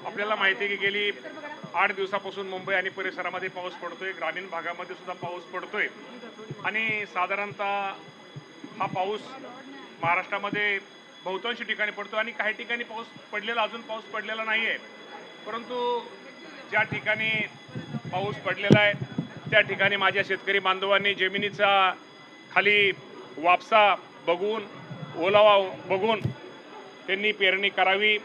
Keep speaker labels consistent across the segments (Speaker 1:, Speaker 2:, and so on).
Speaker 1: आपल्याला माहिती आहे की गेली 8 दिवसापासून मुंबई आणि परिसरामध्ये पाऊस पडतोय, ग्रामीण भागामध्ये सुद्धा पाऊस पडतोय आणि साधारणतः हा पाऊस महाराष्ट्रामध्ये बहुतांश ठिकाणी पडतो आणि काही ठिकाणी अजून पाऊस पडलेला नाही आहे. परंतु ज्या ठिकाणी पाऊस पडलेला आहे त्या ठिकाणी माझ्या शेतकरी बांधवांनी जमिनीचा खाली वापसा बघून, ओलावा बघून त्यांनी पेरणी करावी.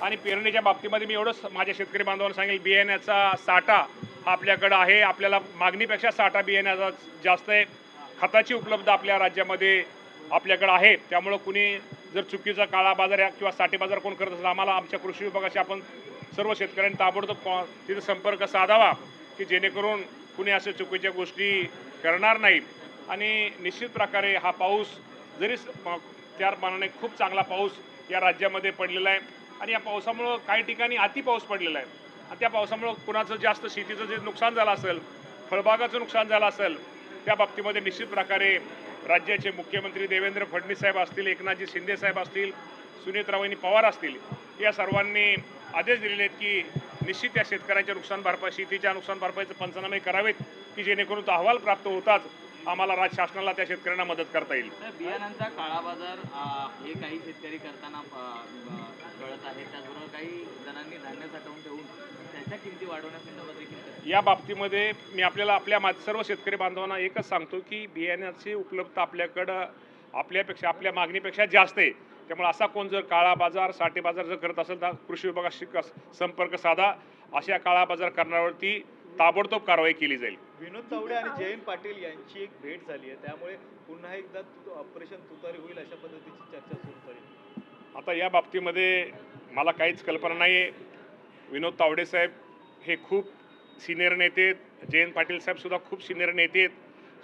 Speaker 1: आणि पेरणीच्या बाबतीमध्ये मी एवढंच माझ्या शेतकरी बांधवांना सांगेल, बियाण्याचा साठा हा आपल्याकडं आहे. आपल्याला मागणीपेक्षा साठा बियाण्याचा जास्त आहे. खताची उपलब्ध आपल्या राज्यामध्ये आपल्याकडं आहे. त्यामुळं कुणी जर चुकीचा काळा बाजार किंवा साठे बाजार कोण करत असेल, आम्हाला आमच्या कृषी विभागाशी आपण सर्व शेतकऱ्यांनी ताबडतोब तिथे संपर्क साधावा की जेणेकरून कुणी अशा चुकीच्या गोष्टी करणार नाही. आणि निश्चित प्रकारे हा पाऊस जरी त्या मानाने खूप चांगला पाऊस या राज्यामध्ये पडलेला आहे आणि या पावसामुळं काही ठिकाणी अति पाऊस पडलेला आहे आणि त्या पावसामुळं कुणाचं जास्त शेतीचं जे नुकसान झालं असेल, फळबागाचं नुकसान झालं असेल, त्या बाबतीमध्ये निश्चित प्रकारे राज्याचे मुख्यमंत्री देवेंद्र फडणवीस साहेब असतील, एकनाथजी शिंदे साहेब असतील, सुनीतारावणी पवार असतील, या सर्वांनी आदेश दिलेले आहेत की निश्चित या शेतकऱ्यांच्या शेतीच्या नुकसान भरपाईचे पंचनामे करावेत की जेणेकरून तो अहवाल प्राप्त होताच आम्हाला राज्य शासनाला त्या शेतकऱ्यांना मदत करता येईल.
Speaker 2: बियाणांचा काळा बाजार हे काही शेतकरी करताना कळत आहे. त्याचबरोबर काही जणांनी धान्य साठवून ठेवून त्याच्या किमती वाढवण्यासाठी देखील
Speaker 1: या बाबतीमध्ये मी आपल्या सर्व शेतकरी बांधवांना एकच सांगतो की बियाण्याची उपलब्धता आपल्याकडं आपल्या मागणीपेक्षा जास्त आहे. त्यामुळे असा कोण जर काळा बाजार, साठे बाजार जर करत असेल तर कृषी विभागाशी संपर्क साधा. अशा काळा बाजार करण्यावरती ताबडतोब कारवाई केली जाईल.
Speaker 3: विनोद तावडे आणि जयंत पाटील यांची एक भेट झाली आहे, त्यामुळे पुन्हा एकदा ऑपरेशन तुतारी होईल अशा पद्धतीची चर्चा सुरू झाली.
Speaker 1: आता या बाबतीमध्ये मला काहीच कल्पना नाही आहे. विनोद तावडे साहेब हे खूप सिनियर नेते आहेत, जयंत पाटील साहेब सुद्धा खूप सिनियर नेते आहेत.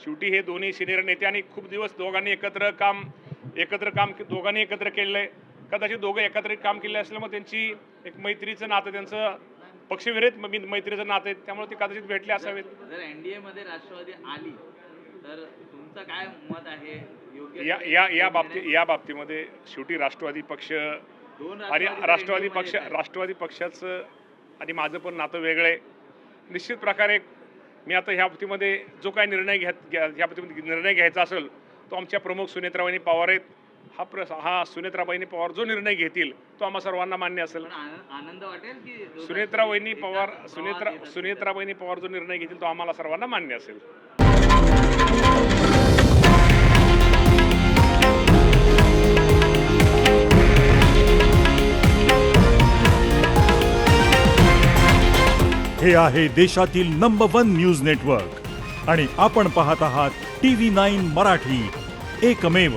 Speaker 1: शेवटी हे दोन्ही सिनियर नेते आणि खूप दिवस दोघांनी एकत्र काम दोघांनी एकत्र केलेलं आहे. कदाचित दोघं एकत्र काम केलं असल्यामुळे त्यांची एक मैत्रीचं नातं, त्यांचं पक्षविरहित मैत्रीचं नातं आहे, त्यामुळे ते कदाचित भेटले असावेत.
Speaker 2: जर एनडीए मध्ये राष्ट्रवादी आली तर तुमचं काय मत आहे?
Speaker 1: या बाबतीमध्ये शेवटी राष्ट्रवादी पक्ष आणि राष्ट्रवादी पक्षाचं आणि माझं पण नातं वेगळं आहे. निश्चित प्रकारे मी आता ह्या बाबतीमध्ये जो काही निर्णय घ्यायचा असेल तो आमच्या प्रमुख सुनेत्राबाईंनी पवार आहेत. हा सुनेत्राबाईंनी पवार जो निर्णय घेतील तो आम्हा सर्वांना मान्य असेल.
Speaker 2: आनंद वाटेल की
Speaker 1: सुनेत्राबाईंनी पवार जो निर्णय घेतील तो आम्हाला सर्वांना मान्य असेल.
Speaker 4: हे आहे देशातील नंबर 1 न्यूज नेटवर्क आणि आपण पाहत आहात TV9 मराठी, एकमेव.